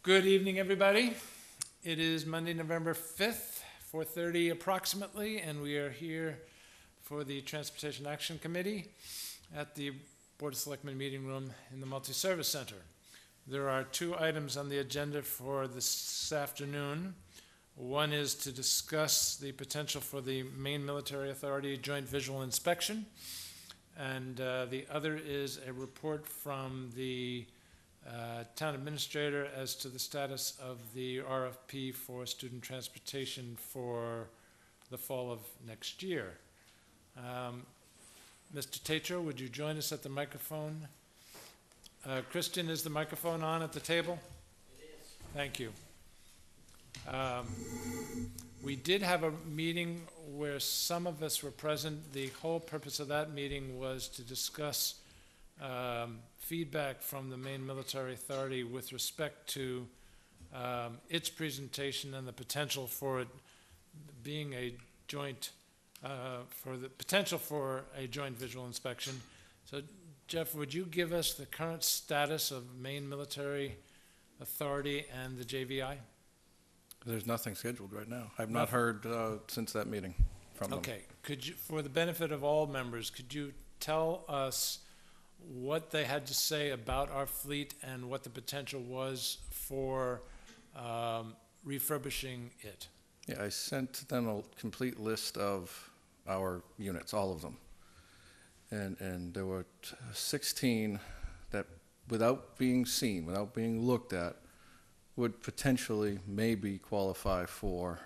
Good evening, everybody. It is Monday, November 5th, 4:30 approximately, and we are here for the Transportation Action Committee at the Board of Selectmen meeting room in the Multi-Service Center. There are two items on the agenda for this afternoon. One is to discuss the potential for the Maine Military Authority Joint Visual Inspection, and the other is a report from the town administrator as to the status of the RFP for student transportation for the fall of next year. Mr. Tatro, would you join us at the microphone? Christian, is the microphone on at the table? It is. Thank you. We did have a meeting where some of us were present. The whole purpose of that meeting was to discuss feedback from the Maine Military Authority with respect to its presentation and the potential for it being a joint, for the potential for a joint visual inspection. So, Jeff, would you give us the current status of Maine Military Authority and the JVI? There's nothing scheduled right now. I've not heard since that meeting from them. Okay. Could you, for the benefit of all members, could you tell us what they had to say about our fleet and what the potential was for refurbishing it? Yeah, I sent them a complete list of our units, all of them. And there were 16 that, without being seen, without being looked at, would potentially maybe qualify for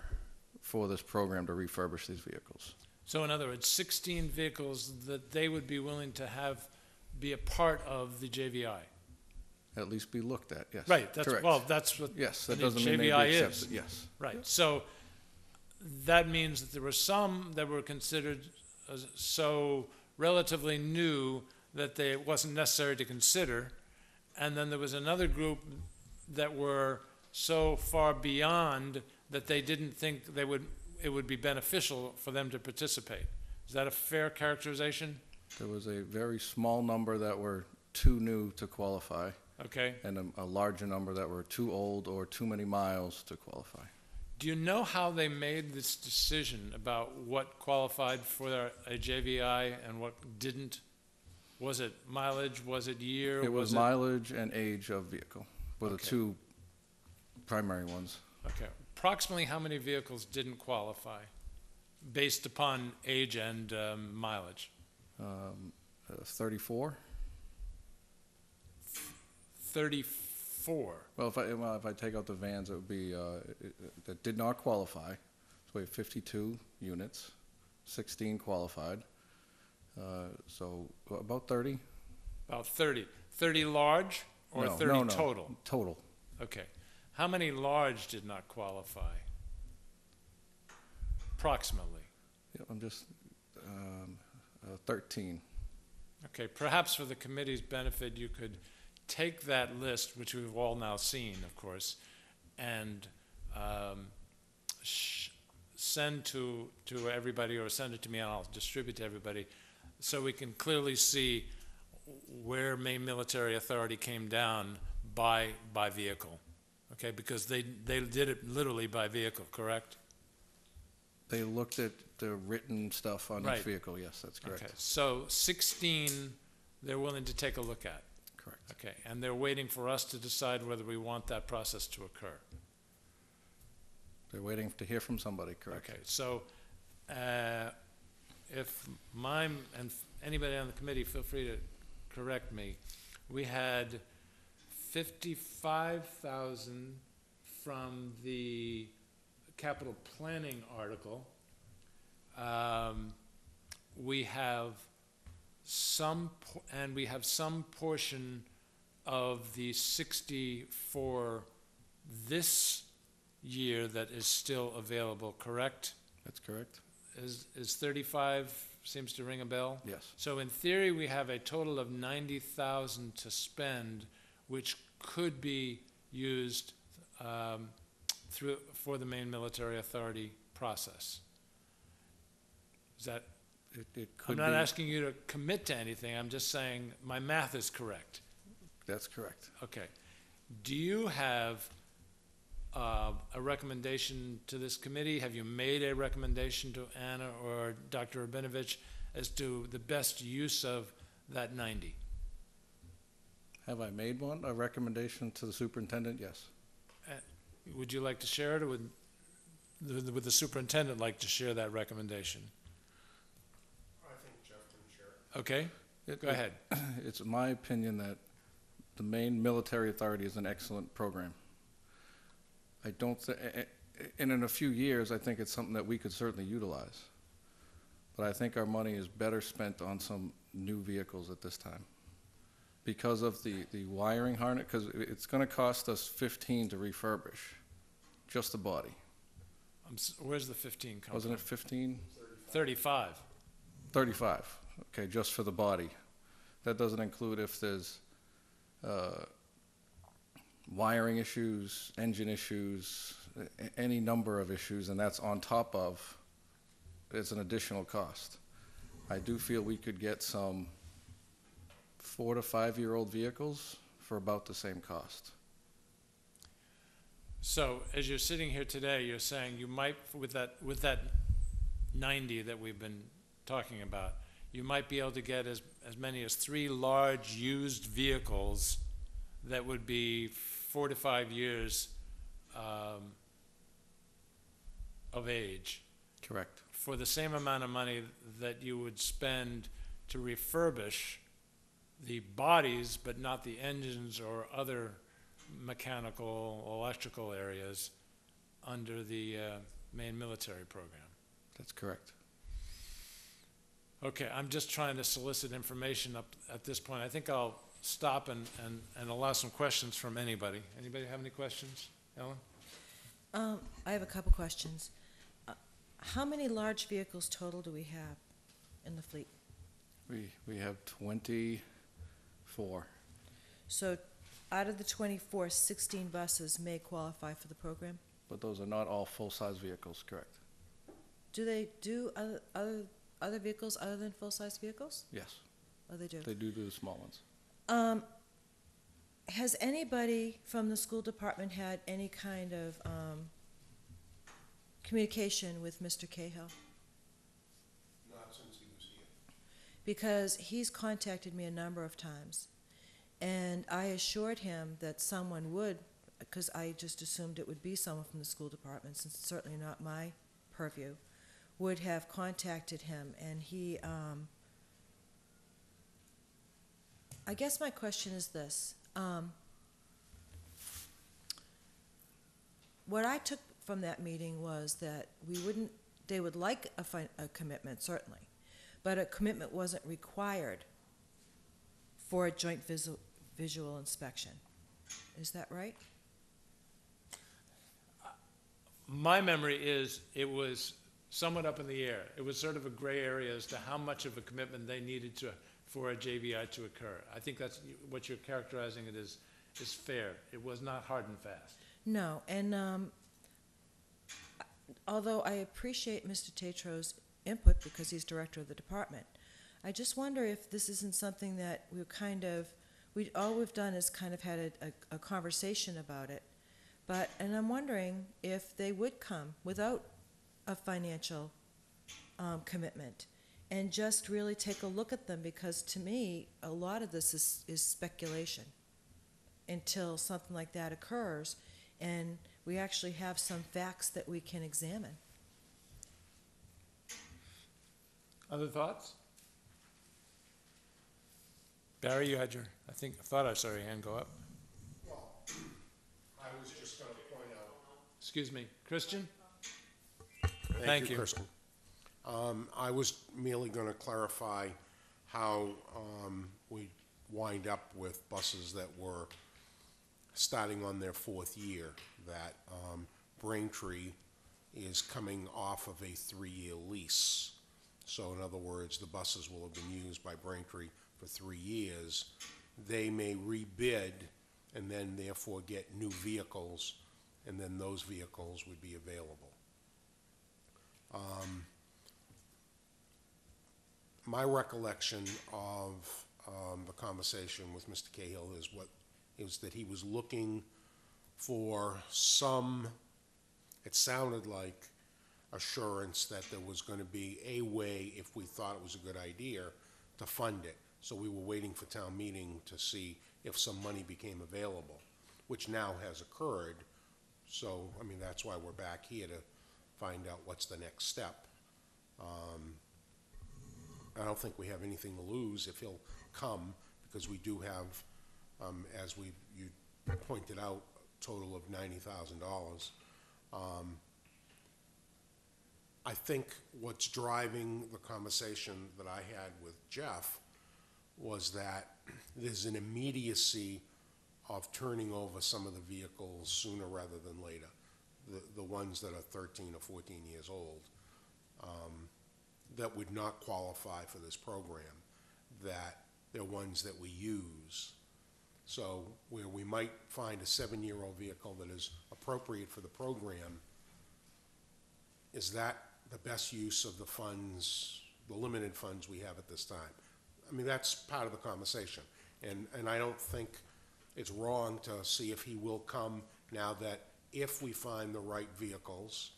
this program to refurbish these vehicles. So in other words, 16 vehicles that they would be willing to have be a part of the JVI. At least be looked at, yes. Right, that's, correct. well, that's what Yes, that the doesn't mean they'd be JVI accepted, is. yes. Right, so that means that there were some that were considered so relatively new that it wasn't necessary to consider, and then there was another group that were so far beyond that they didn't think it would be beneficial for them to participate. Is that a fair characterization? There was a very small number that were too new to qualify, Okay. and a larger number that were too old or too many miles to qualify. Do you know how they made this decision about what qualified for a JVI and what didn't? Was it mileage? Was it year? It was mileage and age of vehicle were the Okay. two primary ones. Okay. Approximately how many vehicles didn't qualify based upon age and mileage? 34. 34. Well, if I take out the vans, it would be that did not qualify. So we have 52 units, 16 qualified. So about 30. About 30. 30 large or No, 30 no. total? Total. Okay. How many large did not qualify? Approximately. Yeah, I'm just 13. Okay, perhaps for the committee's benefit, you could take that list, which we've all now seen, of course, and send to everybody, or send it to me and I'll distribute to everybody, so we can clearly see where Maine Military Authority came down by vehicle. Okay, because they did it literally by vehicle, correct? They looked at the written stuff on Right. each vehicle. Yes, that's correct. Okay, so 16 they're willing to take a look at. Correct. Okay, and they're waiting for us to decide whether we want that process to occur. They're waiting to hear from somebody. Correct. Okay, so if mine and anybody on the committee, feel free to correct me. We had 55,000 from the capital planning article. We have some portion of the 60 for this year that is still available, correct? That's correct. Is 35, seems to ring a bell? Yes. So in theory, we have a total of 90,000 to spend, which could be used for the Maine Military Authority process. Is that? It could I'm not be. asking you to commit to anything. I'm just saying my math is correct. That's correct. Okay. Do you have a recommendation to this committee? Have you made a recommendation to Anna or Dr. Rabinovich as to the best use of that 90? Have I made one, a recommendation to the superintendent? Yes. Would you like to share it, or would the superintendent like to share that recommendation? I think Jeff can share it. Okay, go ahead. It's my opinion that the Maine Military Authority is an excellent program. I don't, and in a few years, I think it's something that we could certainly utilize. But I think our money is better spent on some new vehicles at this time. Because of the wiring harness, because it's gonna cost us 15 to refurbish, just the body. Where's the 15 come from? Wasn't it 15? 35. 35, okay, just for the body. That doesn't include if there's wiring issues, engine issues, any number of issues, and that's on top of, it's an additional cost. I do feel we could get some 4 to 5 year old vehicles for about the same cost. So as you're sitting here today, you're saying you might, with that 90 that we've been talking about, you might be able to get as many as 3 large used vehicles that would be 4 to 5 years of age. Correct. For the same amount of money that you would spend to refurbish the bodies, but not the engines or other mechanical, electrical areas under the Maine military program. That's correct. Okay, I'm just trying to solicit information up at this point. I think I'll stop and allow some questions from anybody. Anybody have any questions? Ellen? I have a couple questions. How many large vehicles total do we have in the fleet? We have 24. So out of the 24, 16 buses may qualify for the program? But those are not all full-size vehicles, correct? Do they do other vehicles other than full-size vehicles? Yes, Oh, they do. they do the small ones. Has anybody from the school department had any kind of communication with Mr. Cahill? Not since he was here. Because he's contacted me a number of times, and I assured him that someone would, because I just assumed it would be someone from the school department, since it's certainly not my purview, would have contacted him, and he, I guess my question is this. What I took from that meeting was that they would like a commitment, certainly, but a commitment wasn't required for a joint visual inspection. Is that right? My memory is it was somewhat up in the air. It was sort of a gray area as to how much of a commitment they needed for a JVI to occur. I think that's what you're characterizing it as is fair. It was not hard and fast. No, and although I appreciate Mr. Tetro's input because he's director of the department, I just wonder if this isn't something that all we've done is kind of had a conversation about it. And I'm wondering if they would come without a financial commitment and just really take a look at them, because to me, a lot of this is speculation until something like that occurs and we actually have some facts that we can examine. Other thoughts? Barry, you had I thought I saw your hand go up. Well, I was just going to point out. Excuse me, Christian? Thank you, Kristen. I was merely going to clarify how we wind up with buses that were starting on their 4th year, that Braintree is coming off of a 3-year lease. So in other words, the buses will have been used by Braintree for 3 years. They may rebid and then therefore get new vehicles, and then those vehicles would be available. My recollection of the conversation with Mr. Cahill is that he was looking for some, it sounded like, assurance that there was going to be a way, if we thought it was a good idea, to fund it. So we were waiting for town meeting to see if some money became available, which now has occurred. So, I mean, that's why we're back here to find out what's the next step. I don't think we have anything to lose if he'll come, because we do have, as you pointed out, a total of $90,000. I think what's driving the conversation that I had with Jeff was that there's an immediacy of turning over some of the vehicles sooner rather than later, the ones that are 13 or 14 years old, that would not qualify for this program, that they're ones that we use. So where we might find a 7-year-old vehicle that is appropriate for the program, is that the best use of the funds, the limited funds we have at this time? I mean, that's part of the conversation. And I don't think it's wrong to see if he will come now that if we find the right vehicles.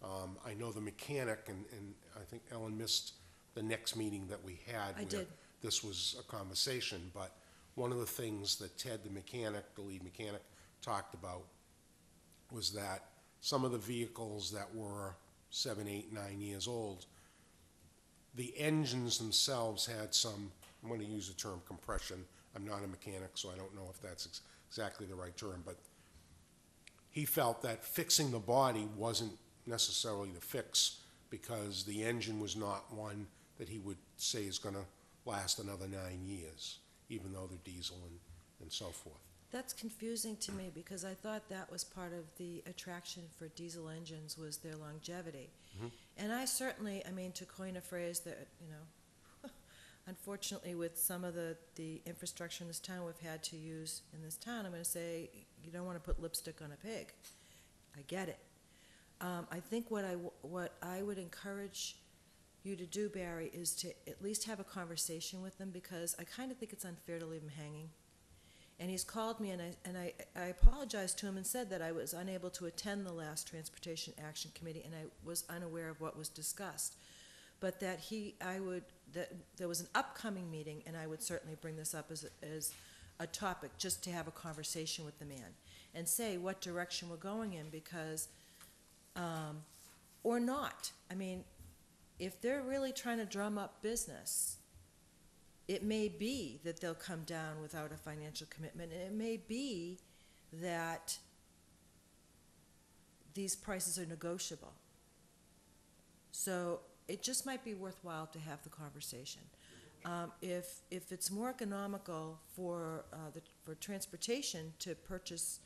I know the mechanic, and I think Ellen missed the next meeting that we had. I did. This was a conversation, but one of the things that Ted, the mechanic, the lead mechanic, talked about was that some of the vehicles that were 7, 8, 9 years old, the engines themselves had some, I'm going to use the term compression. I'm not a mechanic, so I don't know if that's exactly the right term, but he felt that fixing the body wasn't necessarily the fix, because the engine was not one that he would say is going to last another 9 years, even though they're diesel and so forth. That's confusing to me, because I thought that was part of the attraction for diesel engines, was their longevity. And I certainly, I mean, to coin a phrase that, you know, unfortunately with some of the infrastructure in this town we've had to use in this town, I'm going to say you don't want to put lipstick on a pig. I get it. I think what I would encourage you to do, Barry, is to at least have a conversation with them, because I kind of think it's unfair to leave him hanging. And he's called me, and I apologized to him and said that I was unable to attend the last Transportation Action Committee, and I was unaware of what was discussed. But that that there was an upcoming meeting, and I would certainly bring this up as a topic, just to have a conversation with the man and say what direction we're going in, because, or not. I mean, if they're really trying to drum up business, it may be that they'll come down without a financial commitment, and it may be that these prices are negotiable. So it just might be worthwhile to have the conversation. If it's more economical for transportation to purchase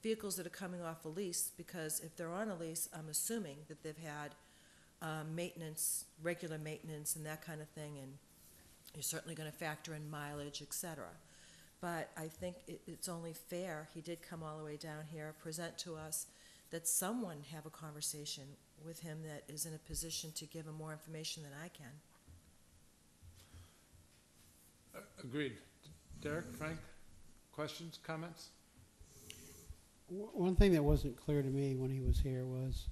vehicles that are coming off a lease, because if they're on a lease, I'm assuming that they've had maintenance, regular maintenance and that kind of thing, and you're certainly going to factor in mileage, et cetera. But I think it's only fair, he did come all the way down here, present to us, that someone have a conversation with him that is in a position to give him more information than I can. Agreed. Derek, Frank, questions, comments? One thing that wasn't clear to me when he was here was,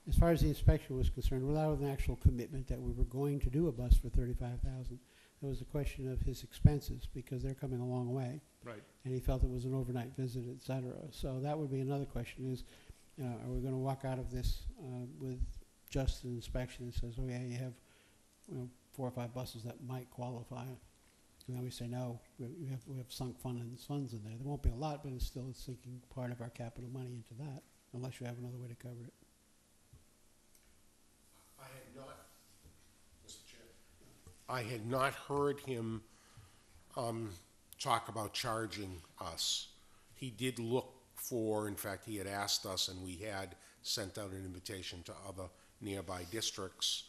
as far as the inspection was concerned, without an actual commitment that we were going to do a bus for $35,000, there was a question of his expenses, because they're coming a long way. Right. And he felt it was an overnight visit, et cetera. So that would be another question is, are we going to walk out of this with just an inspection that says, oh yeah, you have 4 or 5 buses that might qualify? And then we say, no, we have sunk funds in there. There won't be a lot, but it's still sinking part of our capital money into that, unless you have another way to cover it. I had not heard him talk about charging us. He did look for, in fact, he had asked us, and we had sent out an invitation to other nearby districts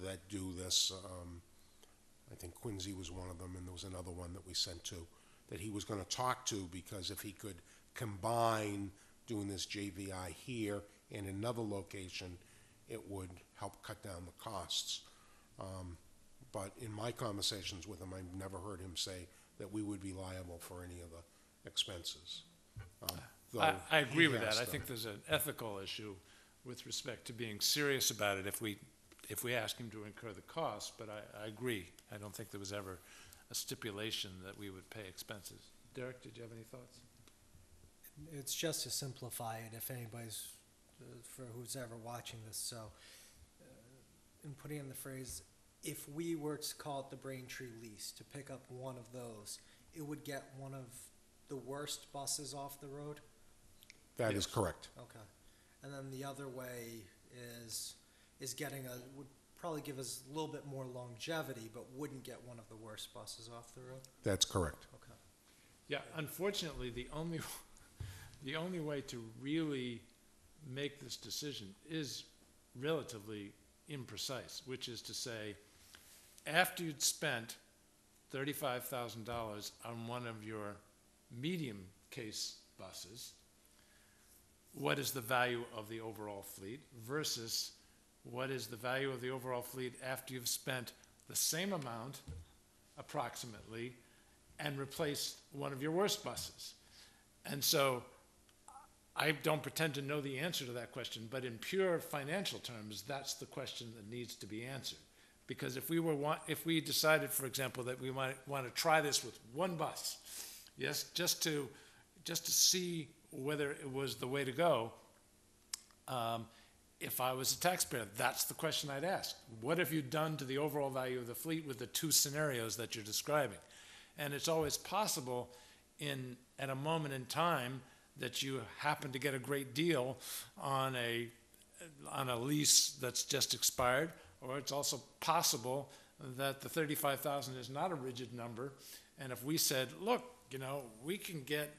that do this. I think Quincy was one of them, and there was another one that we sent to, that he was going to talk to, because if he could combine doing this JVI here and another location, it would help cut down the costs. But in my conversations with him, I've never heard him say that we would be liable for any of the expenses. though. I agree he with that. has I them. think there's an ethical issue with respect to being serious about it if we ask him to incur the cost, but I agree. I don't think there was ever a stipulation that we would pay expenses. Derek, did you have any thoughts? It's just to simplify it, if anybody's, for who's ever watching this, so, in putting in the phrase, if we were to call it the Braintree lease, to pick up one of those, it would get one of the worst buses off the road? That is correct. Okay. And then the other way is getting would probably give us a little bit more longevity, but wouldn't get one of the worst buses off the road? That's correct. Okay. Yeah, unfortunately, the only way to really make this decision is relatively imprecise, which is to say, after you'd spent $35,000 on one of your medium case buses, what is the value of the overall fleet versus what is the value of the overall fleet after you've spent the same amount, approximately, and replaced one of your worst buses? And so I don't pretend to know the answer to that question, but in pure financial terms, that's the question that needs to be answered. Because if we decided, for example, that we might want to try this with one bus, yes, just to see whether it was the way to go, if I was a taxpayer, that's the question I'd ask. What have you done to the overall value of the fleet with the two scenarios that you're describing? And it's always possible at a moment in time that you happen to get a great deal on a lease that's just expired, or it's also possible that the 35,000 is not a rigid number. And if we said, look, we can get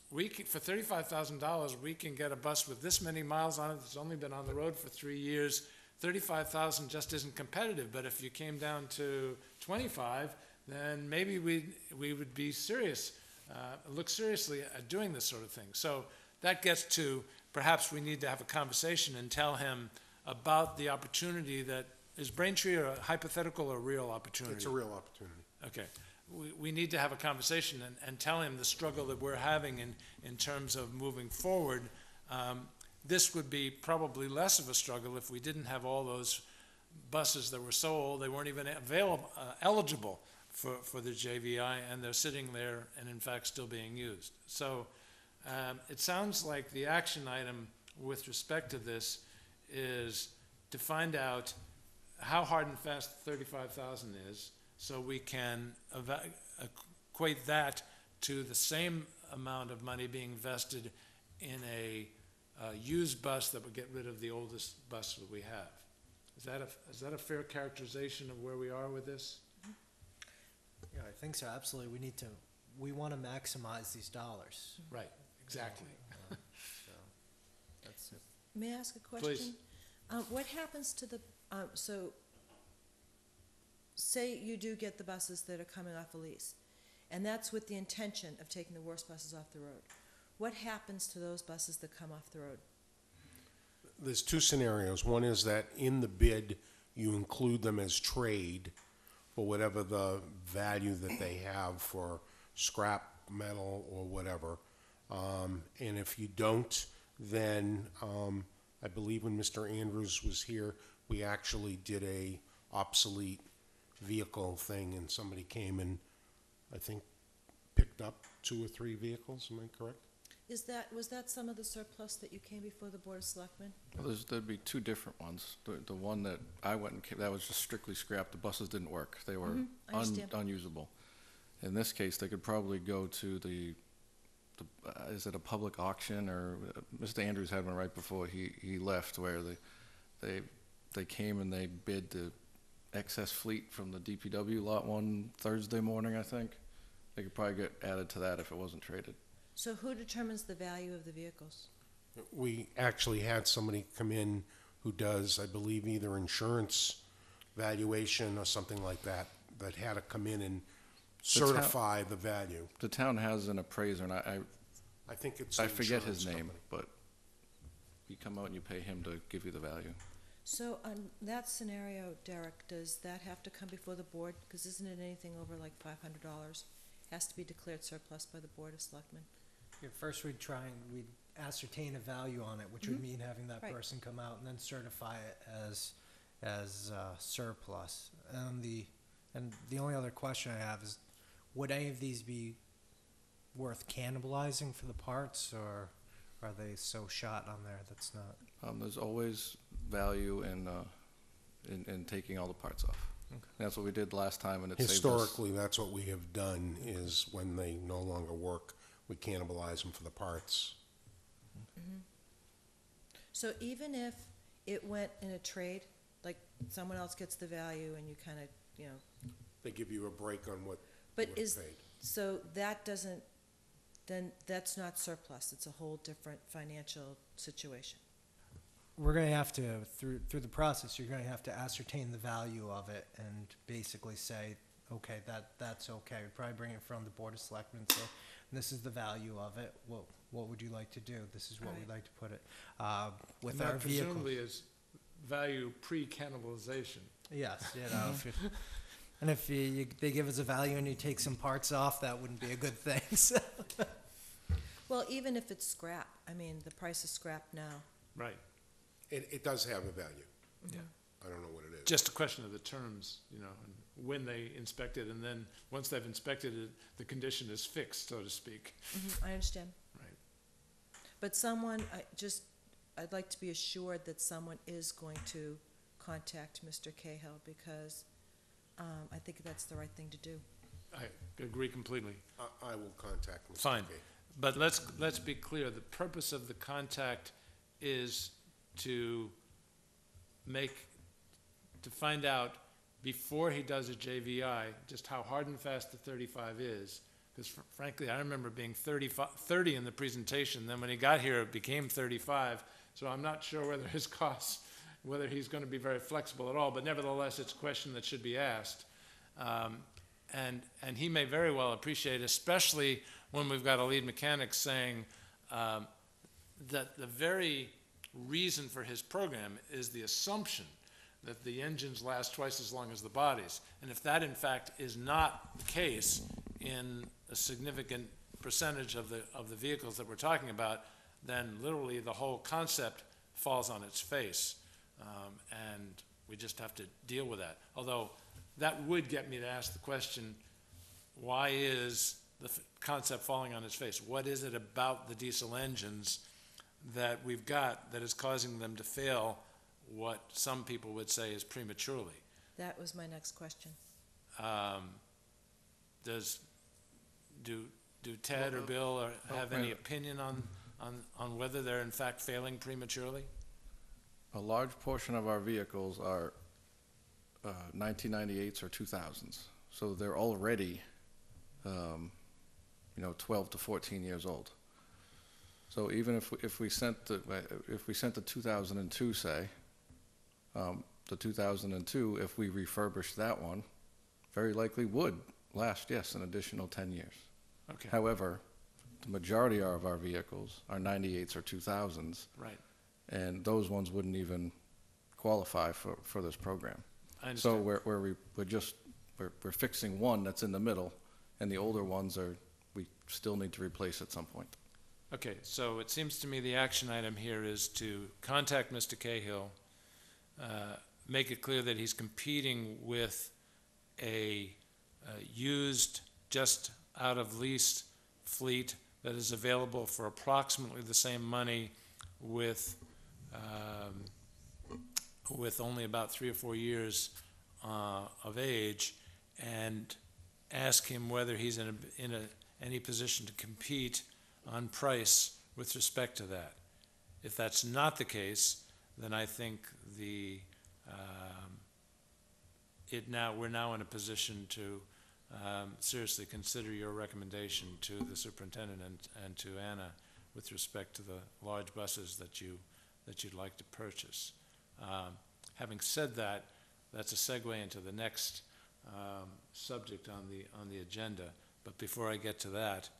for $35,000, we can get a bus with this many miles on it that's only been on the road for 3 years. 35,000 just isn't competitive. But if you came down to 25, then maybe we would be serious, look seriously at doing this sort of thing. So that gets to perhaps we need to have a conversation and tell him about the opportunity that is Braintree a hypothetical or real opportunity? It's a real opportunity. Okay. We need to have a conversation and tell him the struggle that we're having in terms of moving forward. This would be probably less of a struggle if we didn't have all those buses that were so old they weren't even eligible for the JVI, and they're sitting there and in fact still being used. So it sounds like the action item with respect to this is to find out how hard and fast 35,000 is, so we can equate that to the same amount of money being invested in a used bus that would get rid of the oldest bus that we have. Is that a fair characterization of where we are with this? Yeah, I think so, absolutely. We want to maximize these dollars. Right, exactly. So, that's it. May I ask a question? Please. What happens to the, say you do get the buses that are coming off a lease, and that's with the intention of taking the worst buses off the road. What happens to those buses that come off the road? There's two scenarios. One is that in the bid, you include them as trade for whatever the value that they have for scrap metal or whatever. And if you don't, then I believe when Mr. Andrews was here, we actually did a obsolete vehicle thing, and somebody came and I think picked up 2 or 3 vehicles. Am I correct? Was that some of the surplus that you came before the Board of Selectmen? Well, there'd be two different ones. The one that I went and came, that was just strictly scrap. The buses didn't work. They were I understand. unusable. In this case, they could probably go to is it a public auction, or Mr. Andrews had one right before he left, where they came and they bid the excess fleet from the DPW lot one Thursday morning, I think. They could probably get added to that if it wasn't traded. So who determines the value of the vehicles? We actually had somebody come in who does, I believe, either insurance valuation or something like that, that had to come in and certify the value. The town has an appraiser, and I think it's I an forget his insurance name, company. but you come out and you pay him to give you the value. So on that scenario, Derek, does that have to come before the board? Because isn't it anything over like $500 has to be declared surplus by the Board of Selectmen? First we'd ascertain a value on it, which would mean having that Right. person come out and then certify it as surplus. And the only other question I have is, would any of these be worth cannibalizing for the parts, or are they so shot on there that's not? There's always value in taking all the parts off. Okay. That's what we did last time, and it saved us. Historically, that's what we have done, is when they no longer work, we cannibalize them for the parts. So even if it went in a trade, like someone else gets the value and you kind of, you know, They give you a break on what but you would have is, paid. so that doesn't, then that's not surplus, it's a whole different financial situation. We're gonna have to, through the process, you're gonna have to ascertain the value of it and basically say, okay, that's okay. We'd probably bring it from the Board of Selectmen and say, this is the value of it. What would you like to do? This is what we'd like to put it. With And our that vehicle. presumably is value pre-cannibalization. Yes, and if they give us a value and you take some parts off, that wouldn't be a good thing. So. Well, even if it's scrap, I mean, the price of scrap now. Right. It does have a value. Yeah. I don't know what it is. Just a question of the terms, you know, and when they inspect it, and then once they've inspected it, the condition is fixed, so to speak. I understand. Right. But I'd like to be assured that someone is going to contact Mr. Cahill, because I think that's the right thing to do. I agree completely. I will contact Mr. Fine. Kay. But let's be clear, the purpose of the contact is to find out before he does a JVI, just how hard and fast the 35 is. Because frankly, I remember being 30 in the presentation, then when he got here, it became 35. So I'm not sure whether his costs, whether he's going to be very flexible at all, but nevertheless, it's a question that should be asked. And he may very well appreciate, especially when we've got a lead mechanic saying that the very reason for his program is the assumption that the engines last twice as long as the bodies. And if that in fact is not the case in a significant percentage of the vehicles that we're talking about, then literally the whole concept falls on its face. And we just have to deal with that. Although that would get me to ask the question, why is the concept falling on its face? What is it about the diesel engines that we've got that is causing them to fail what some people would say is prematurely? That was my next question. Do Ted or Bill have any opinion on whether they're in fact failing prematurely? A large portion of our vehicles are 1998s or 2000s, so they're already 12 to 14 years old. So even if we sent the 2002, say, the 2002, if we refurbished that one, very likely would last, yes, an additional 10 years. Okay, However, the majority of our vehicles are 98s or 2000s, right. and those ones wouldn't even qualify for this program. I So understand. we're fixing one that's in the middle, and the older ones we still need to replace at some point. Okay, so it seems to me the action item here is to contact Mr. Cahill, make it clear that he's competing with a used, just out of lease fleet that is available for approximately the same money with only about 3 or 4 years of age, and ask him whether he's in any position to compete on price with respect to that. If that's not the case, then I think we're now in a position to seriously consider your recommendation to the superintendent and to Anna with respect to the large buses that you'd like to purchase. Having said that, that's a segue into the next subject on the agenda. But before I get to that,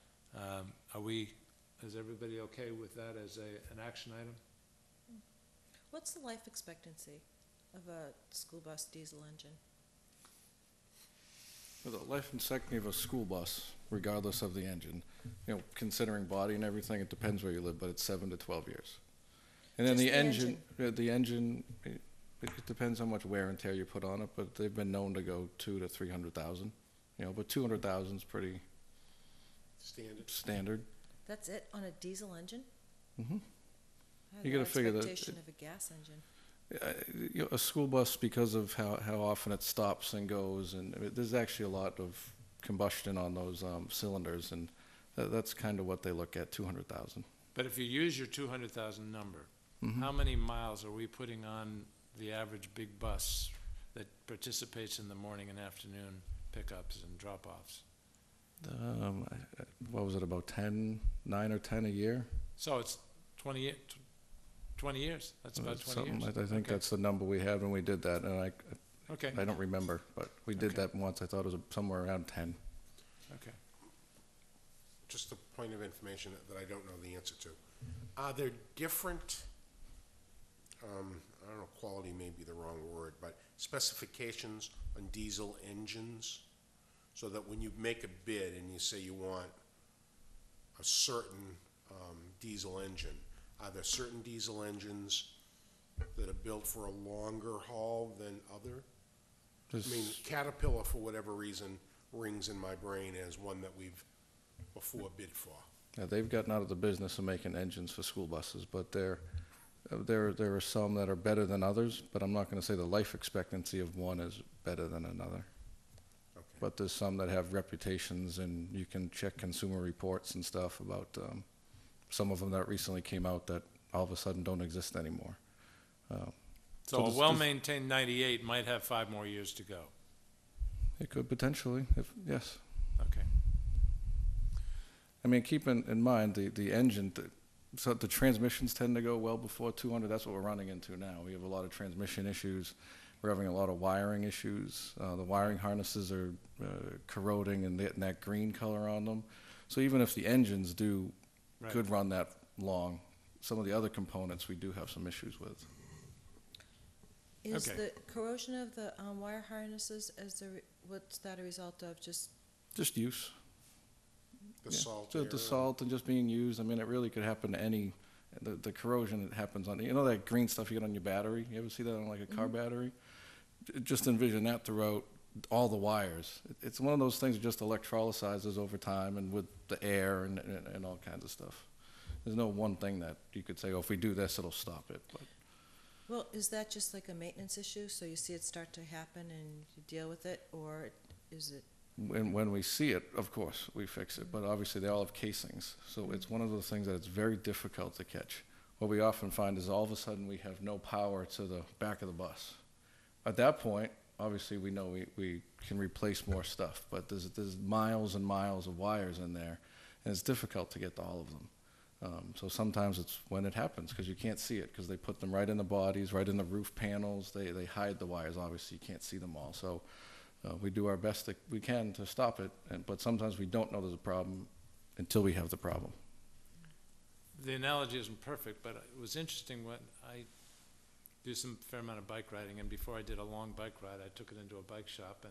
is everybody okay with that as an action item? What's the life expectancy of a school bus diesel engine? For the life expectancy of a school bus, regardless of the engine, considering body and everything, it depends where you live, but it's 7 to 12 years. And then Just the engine, it depends how much wear and tear you put on it, but they've been known to go 200 to 300,000. But 200,000 is pretty standard. That's it on a diesel engine? Mhm. I had You no gotta figure that expectation of a gas engine. A school bus, because of how often it stops and goes, and there's actually a lot of combustion on those cylinders, and that's kind of what they look at, 200,000. But if you use your 200,000 number, Mhm. how many miles are we putting on the average big bus that participates in the morning and afternoon pickups and drop-offs? What was it, about 9 or 10 a year? So it's 20 years. That's about 20 years. I think Okay. that's the number we had when we did that, and Okay, I don't remember, but we did Okay. that once. I thought it was somewhere around 10. okay. Just a point of information that I don't know the answer to. Are there different, I don't know, quality may be the wrong word, but specifications on diesel engines? So that when you make a bid and you say you want a certain diesel engine, are there certain diesel engines that are built for a longer haul than other? I mean, Caterpillar, for whatever reason, rings in my brain as one that we've before bid for. Yeah, they've gotten out of the business of making engines for school buses, but there are some that are better than others, but I'm not going to say the life expectancy of one is better than another. Okay. But there's some that have reputations, and you can check Consumer Reports and stuff about some of them that recently came out that all of a sudden don't exist anymore. So a there's- well-maintained 98 might have 5 more years to go. It could potentially, yes. Okay. I mean, keep in mind, the engine, so the transmissions tend to go well before 200. That's what we're running into now. We have a lot of transmission issues. We're having a lot of wiring issues. The wiring harnesses are corroding and getting that green color on them. So even if the engines Right. could run that long, some of the other components we do have some issues with. Is Okay. the corrosion of the wire harnesses, what's that a result of? Just Just use. The Yeah, salt so air. the salt and just being used. I mean, it really could happen to any, the corrosion that happens on, that green stuff you get on your battery? You ever see that on like a car battery? Just envision that throughout all the wires. It's one of those things that just electrolyzes over time and with the air and all kinds of stuff. There's no one thing that you could say, oh, if we do this, it'll stop it. But Well, is that just like a maintenance issue, so you see it start to happen and you deal with it, or is it? when we see it, of course, we fix it. But obviously, they all have casings. So it's one of those things that it's very difficult to catch. What we often find is all of a sudden we have no power to the back of the bus. At that point, obviously, we know we can replace more stuff. But there's miles and miles of wires in there, and it's difficult to get to all of them. So sometimes it's when it happens, because you can't see it, because they put them right in the bodies, right in the roof panels. They hide the wires. Obviously, you can't see them all. So we do our best that we can to stop it, but sometimes we don't know there's a problem until we have the problem. The analogy isn't perfect, but it was interesting when I do some fair amount of bike riding, and before I did a long bike ride, I took it into a bike shop,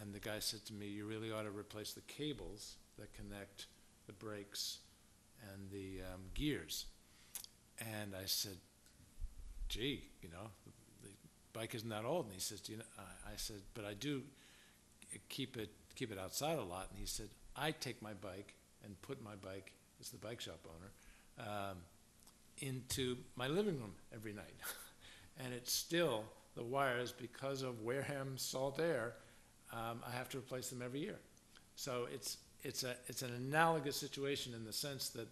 and the guy said to me, "You really ought to replace the cables that connect the brakes and the gears." And I said, "Gee, the bike isn't that old." And he says, I said, "But I do keep it outside a lot." And he said, "I take my bike and put my bike," as the bike shop owner, into my living room every night. And it's still, the wires, because of Wareham salt air, I have to replace them every year. So it's an analogous situation in the sense that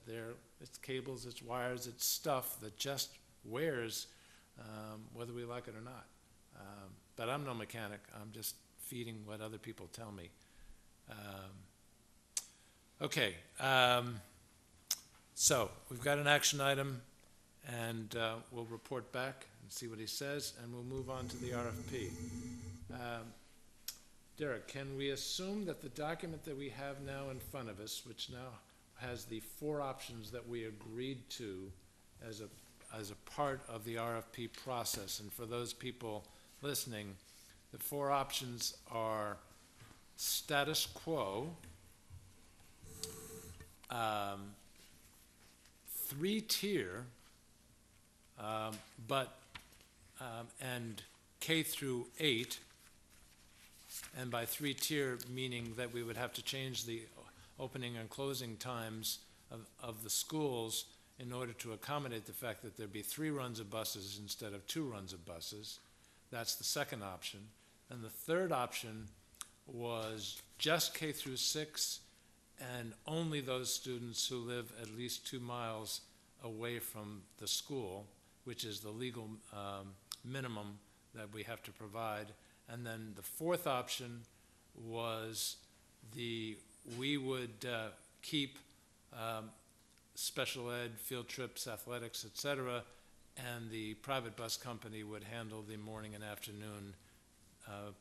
it's cables, it's wires, it's stuff that just wears, whether we like it or not. But I'm no mechanic. I'm just feeding what other people tell me. Okay. So we've got an action item, and we'll report back and see what he says, and we'll move on to the RFP. Derek, can we assume that the document that we have now in front of us, which now has the 4 options that we agreed to as a part of the RFP process, and for those people listening, the 4 options are status quo, three-tier, and K through 8, and by three-tier meaning that we would have to change the opening and closing times of the schools in order to accommodate the fact that there'd be 3 runs of buses instead of 2 runs of buses. That's the second option. And the third option was just K through 6 and only those students who live at least 2 miles away from the school, which is the legal minimum that we have to provide. And then the fourth option was we would keep special ed, field trips, athletics, et cetera, and the private bus company would handle the morning and afternoon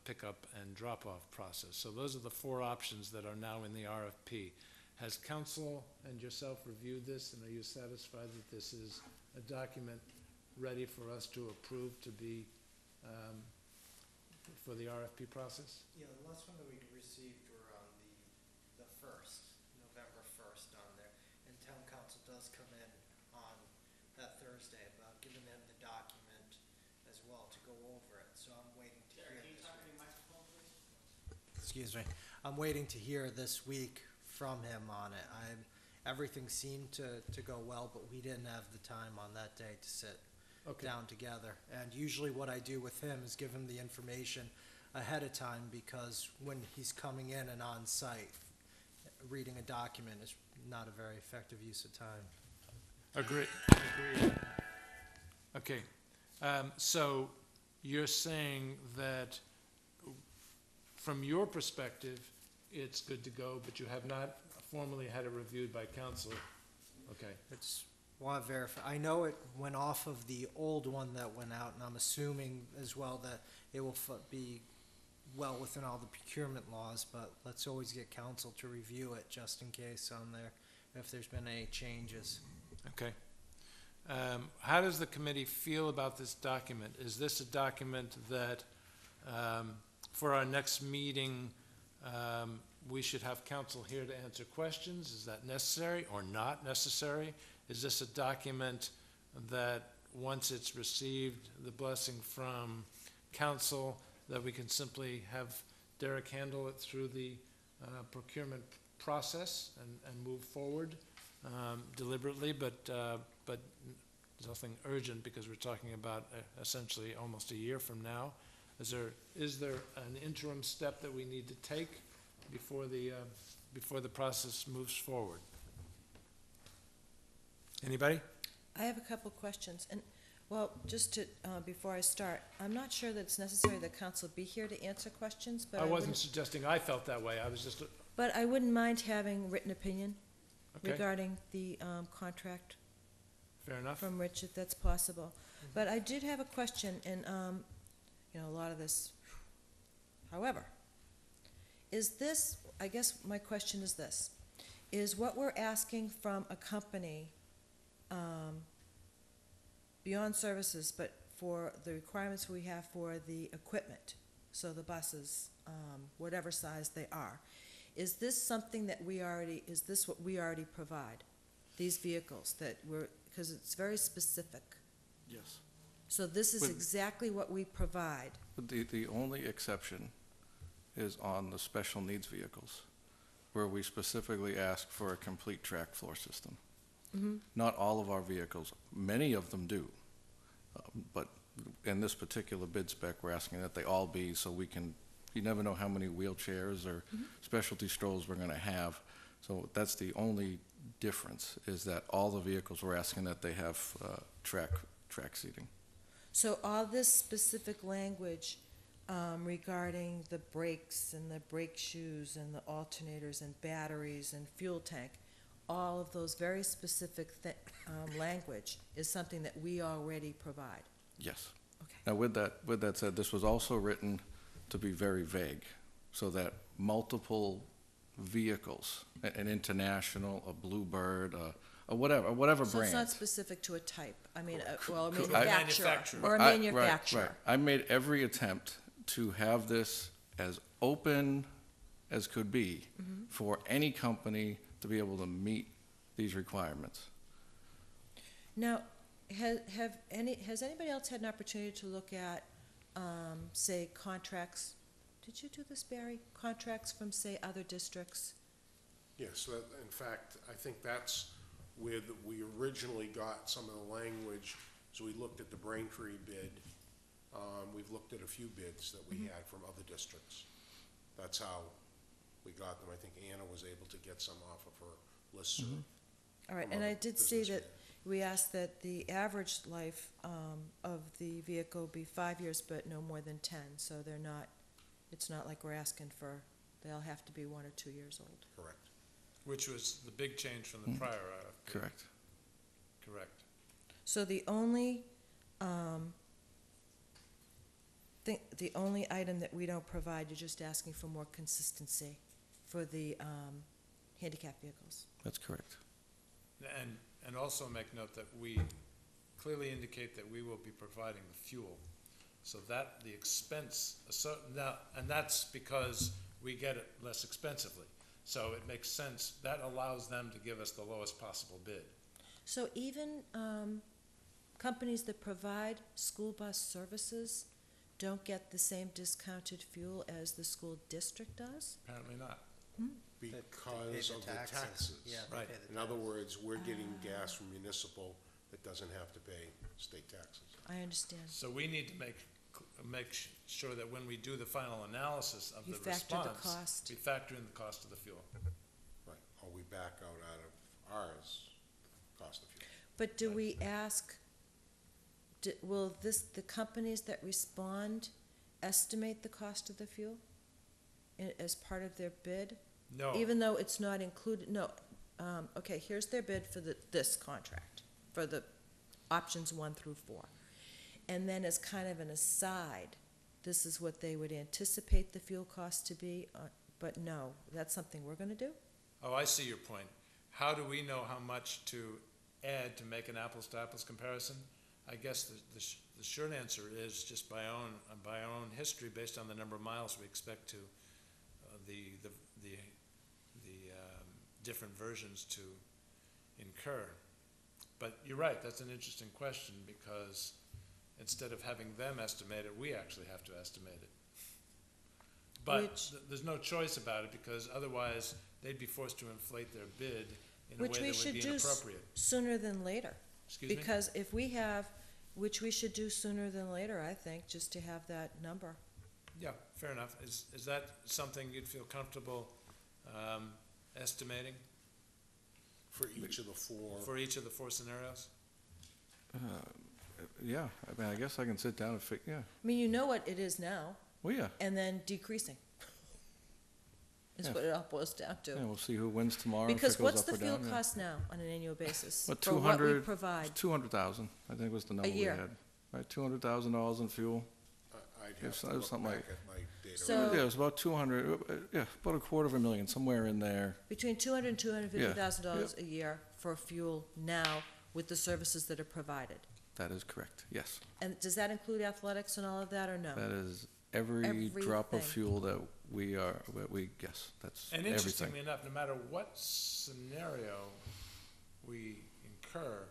pickup and drop-off process. So those are the 4 options that are now in the RFP. Has council and yourself reviewed this, and are you satisfied that this is a document ready for us to approve to be for the RFP process? Yeah, the last one that we received were on the first, November 1st on there. And town council does come in on that Thursday, but I've given them the document as well to go over it, so I'm waiting to hear this week. Excuse me. I'm waiting to hear this week from him on it. Everything seemed to go well, but we didn't have the time on that day to sit down together. And usually what I do with him is give him the information ahead of time, because when he's coming in and on site, reading a document is not a very effective use of time. Agreed. Okay, so you're saying that from your perspective, it's good to go, but you have not formally had it reviewed by council? Okay. It's want to verify. I know it went off of the old one that went out, and I'm assuming as well that it will be well within all the procurement laws, but let's always get council to review it just in case on there, if there's been any changes. Okay. How does the committee feel about this document? Is this a document that, for our next meeting, we should have council here to answer questions? Is that necessary or not necessary? Is this a document that, once it's received the blessing from council, that we can simply have Derek handle it through the procurement process and move forward deliberately, but nothing urgent, because we're talking about essentially almost a year from now? Is there an interim step that we need to take before the process moves forward? Anybody? I have a couple questions, and, well, just to, before I start, I'm not sure that it's necessary that council be here to answer questions, but I wasn't wouldn't- suggesting I felt that way. I was just, But I wouldn't mind having written opinion okay, regarding the contract fair enough. from Rich, if that's possible. But I did have a question, and, a lot of this, however, is this, I guess my question is this, is what we're asking from a company, beyond services, but for the requirements we have for the equipment, so the buses, whatever size they are, is this something that is this what we already provide? These vehicles because it's very specific. Yes. So this is With- exactly what we provide. The only exception is on the special needs vehicles, where we specifically ask for a complete track floor system. Not all of our vehicles, many of them do, but in this particular bid spec, we're asking that they all be, so you never know how many wheelchairs or specialty strolls we're gonna have. So that's the only difference, is that all the vehicles, we're asking that they have track seating. So all this specific language regarding the brakes and the brake shoes and the alternators and batteries and fuel tank, all of those very specific language is something that we already provide. Yes. Okay. Now, with that said, this was also written to be very vague, so that multiple vehicles, an International, a Bluebird, a whatever So it's not brand. specific to a type, I mean, a I- manufacturer, or a Right, manufacturer. right. I made every attempt to have this as open as could be for any company to be able to meet these requirements. Now, has anybody else had an opportunity to look at, say, contracts? Did you do this, Barry? Contracts from, say, other districts? Yes, that, in fact, I think that's where we originally got some of the language, so we looked at the Braintree bid. We've looked at a few bids that we had from other districts. That's how we got them. I think Anna was able to get some off of her listserv. All right, From and other I did see business that we asked that the average life of the vehicle be 5 years, but no more than 10, so they're not, it's not like we're asking for, they'll have to be 1 or 2 years old. Correct. Which was the big change from the prior RFP. Correct. Correct. So the only, the only item that we don't provide, you're just asking for more consistency for the handicap vehicles. That's correct. And also make note that we clearly indicate that we will be providing the fuel, so that the expense, now, and that's because we get it less expensively. So it makes sense, that allows them to give us the lowest possible bid. So even companies that provide school bus services don't get the same discounted fuel as the school district does? Apparently not. Because of the taxes. Yeah, they Right. pay the In other words, we're getting gas from municipal that doesn't have to pay state taxes. I understand. So we need to make sure that when we do the final analysis of You the factor the response, cost. we factor in the cost of the fuel. Right, or we back out of ours, cost of fuel. But do we ask, will the companies that respond estimate the cost of the fuel as part of their bid? No, Even though it's not included, no, okay, here's their bid for this contract, for the options 1 through 4. And then as kind of an aside, this is what they would anticipate the fuel cost to be, but no, that's something we're gonna do? oh, I see your point. How do we know how much to add to make an apples-to-apples comparison? I guess the short answer is just by our own history, based on the number of miles we expect to, the different versions to incur. But you're right, that's an interesting question, because instead of having them estimate it, we actually have to estimate it. But Which- there's no choice about it, because otherwise they'd be forced to inflate their bid in a way Which that we would should be do inappropriate. sooner than later. Excuse me? Because if we have, which we should do sooner than later, I think, just to have that number. Yeah, fair enough. Is that something you'd feel comfortable estimating For each of the four. for each of the 4 scenarios? Yeah, I mean, I guess I can sit down and yeah. I mean, you know what it is now, Well, yeah. and then decreasing. Is Yeah. what it all boils down Yeah, to. we'll see who wins tomorrow. if Because it goes what's up the or fuel down, yeah. cost now on an annual basis? What, For what we 200 provide? 200,000, I think was the number we year. had. Right, $200,000 in fuel. I'd Yes, have it to was look something back like- at my data. So- Yeah, it was about 200, yeah, about $250,000, somewhere in there. Between $200,000 and $250,000 Yeah, a year for fuel now with the services that are provided. That is correct, yes. And does that include athletics and all of that, or no? That is every drop of Everything. fuel that we guess, that's And everything. interestingly enough, no matter what scenario we incur,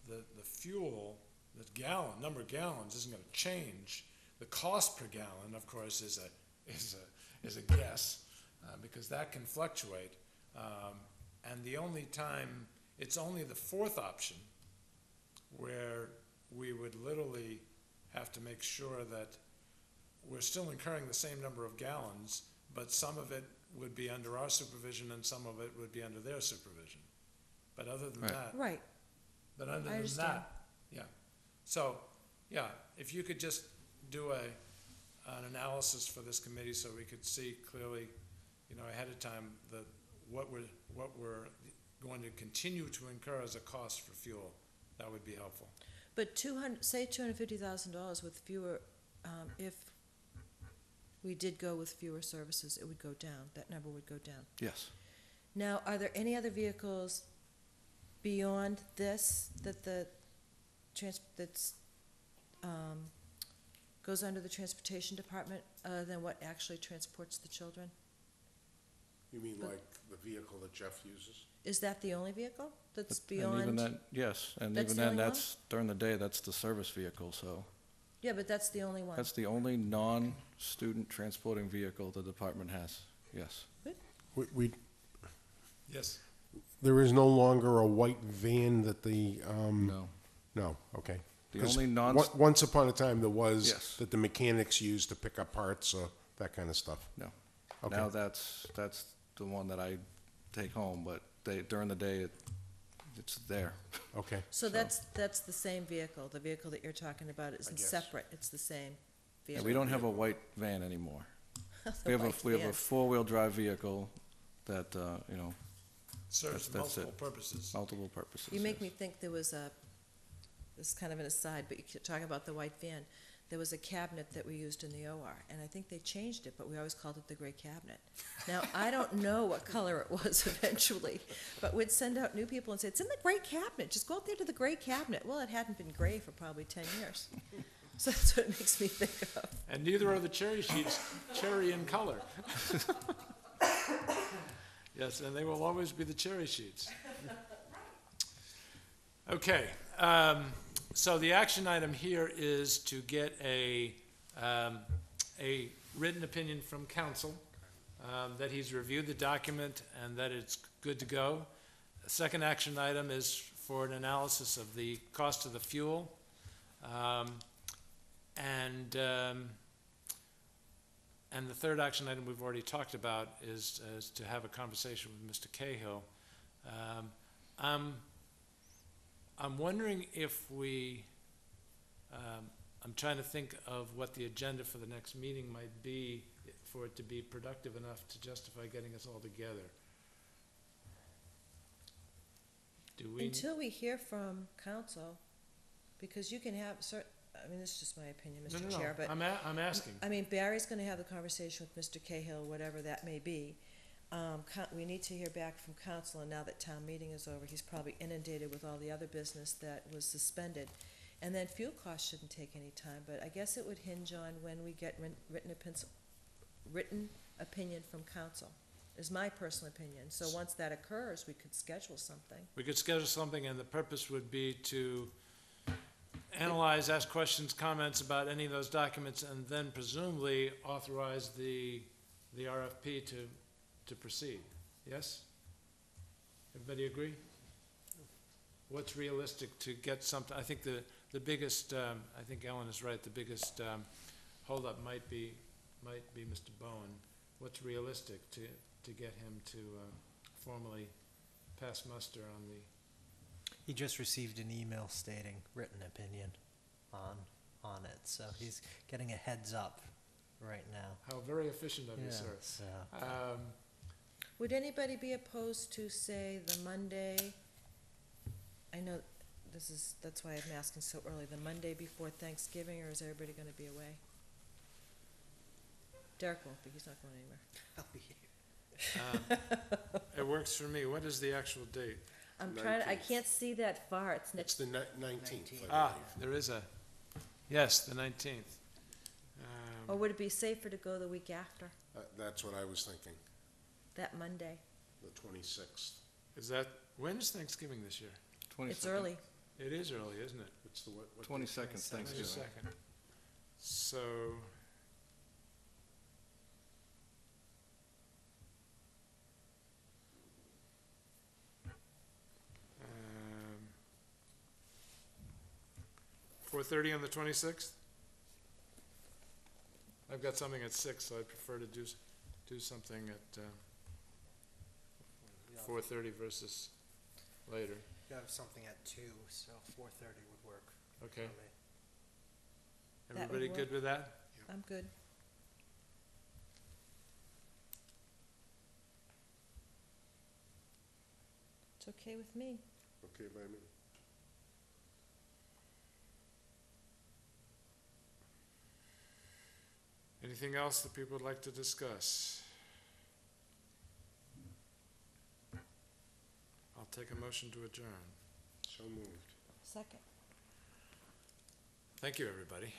the fuel, the number of gallons isn't gonna change. The cost per gallon, of course, is a guess, because that can fluctuate. And the only time, it's only the 4th option where we would literally have to make sure that we're still incurring the same number of gallons, but some of it would be under our supervision and some of it would be under their supervision. But other than Right. that, Right, but other I than understand. that, yeah. So, yeah, if you could just do an analysis for this committee so we could see clearly, ahead of time, what we're going to continue to incur as a cost for fuel, that would be helpful. but $250,000 with fewer, if we did go with fewer services, it would go down, that number would go down. Yes. Now, are there any other vehicles beyond this that goes under the transportation department, other than what actually transports the children? You mean like the vehicle that Jeff uses? Is that the only vehicle that's And even beyond? then, yes, and That's even the then, only one? that's, during the day, that's the service vehicle, so. Yeah, but that's the only one. That's the only non-student transporting vehicle the department has, yes. We, Yes. there is no longer a white van that the, No. no, okay. The 'Cause only non, Once upon a time, there was, Yes. that the mechanics used to pick up parts or that kind of stuff. no. Okay. Now that's the one that I take home, but during the day, it's there. Okay, So that's the same vehicle. The vehicle that you're talking about I isn't guess. separate. It's the same And vehicle. we don't have a white van anymore. The white We have van. a four-wheel drive vehicle that, you know, Serves That's multiple it. purposes. multiple purposes. You make yes. me think there was this is kind of an aside, but you're talking about the white van. There was a cabinet that we used in the OR, and I think they changed it, but we always called it the gray cabinet. Now, I don't know what color it was eventually, but we'd send out new people and say, it's in the gray cabinet, just go out there to the gray cabinet. Well, it hadn't been gray for probably 10 years. So that's what it makes me think of. And neither are the cherry sheets cherry in color. Yes, and they will always be the cherry sheets. Okay, so the action item here is to get a written opinion from council, that he's reviewed the document and that it's good to go. The second action item is for an analysis of the cost of the fuel. And the third action item we've already talked about is to have a conversation with Mr. Cahill. I'm wondering if we, I'm trying to think of what the agenda for the next meeting might be for it to be productive enough to justify getting us all together. Do we? Until we hear from council, because you can have certain, I mean, this is just my opinion, No, Mr. no, Chair, but. no, I'm asking. I mean, Barry's gonna have the conversation with Mr. Cahill, whatever that may be. We need to hear back from council, and now that town meeting is over, he's probably inundated with all the other business that was suspended. And then fuel costs shouldn't take any time, but I guess it would hinge on when we get written opinion from council, is my personal opinion. So once that occurs, we could schedule something. We could schedule something, and the purpose would be to analyze, ask questions, comments about any of those documents, and then presumably authorize the RFP to proceed. Yes? Everybody agree? What's realistic to get something? I think the biggest, I think Ellen is right, the biggest holdup might be Mr. Bowen. What's realistic to get him to formally pass muster on the? He just received an email stating written opinion on it, so he's getting a heads up right now. How very efficient of you, sir. So, Would anybody be opposed to, say, the Monday, I know that's why I'm asking so early, the Monday before Thanksgiving, or is everybody gonna be away? Derek won't be, he's not going anywhere. It works for me. What is the actual date? I'm trying, I can't see that far, it's it's next, the 19th. Ah, there is a, yes, the 19th. or would it be safer to go the week after, That's what I was thinking, that Monday? the 26th. Is that, when is Thanksgiving this year? It's 22nd. early. It is early, isn't it? What's the, what? 22nd, Wait a Thanksgiving. second. So. Um, 4:30 on the 26th? I've got something at 6, so I'd prefer to do something at 4:30 versus later. you have something at 2, so 4:30 would work Okay, for me. That would everybody good work. with that? I'm good. It's okay with me. Okay, by me. Anything else that people would like to discuss? I'll take a motion to adjourn. So moved. Second. Thank you, everybody.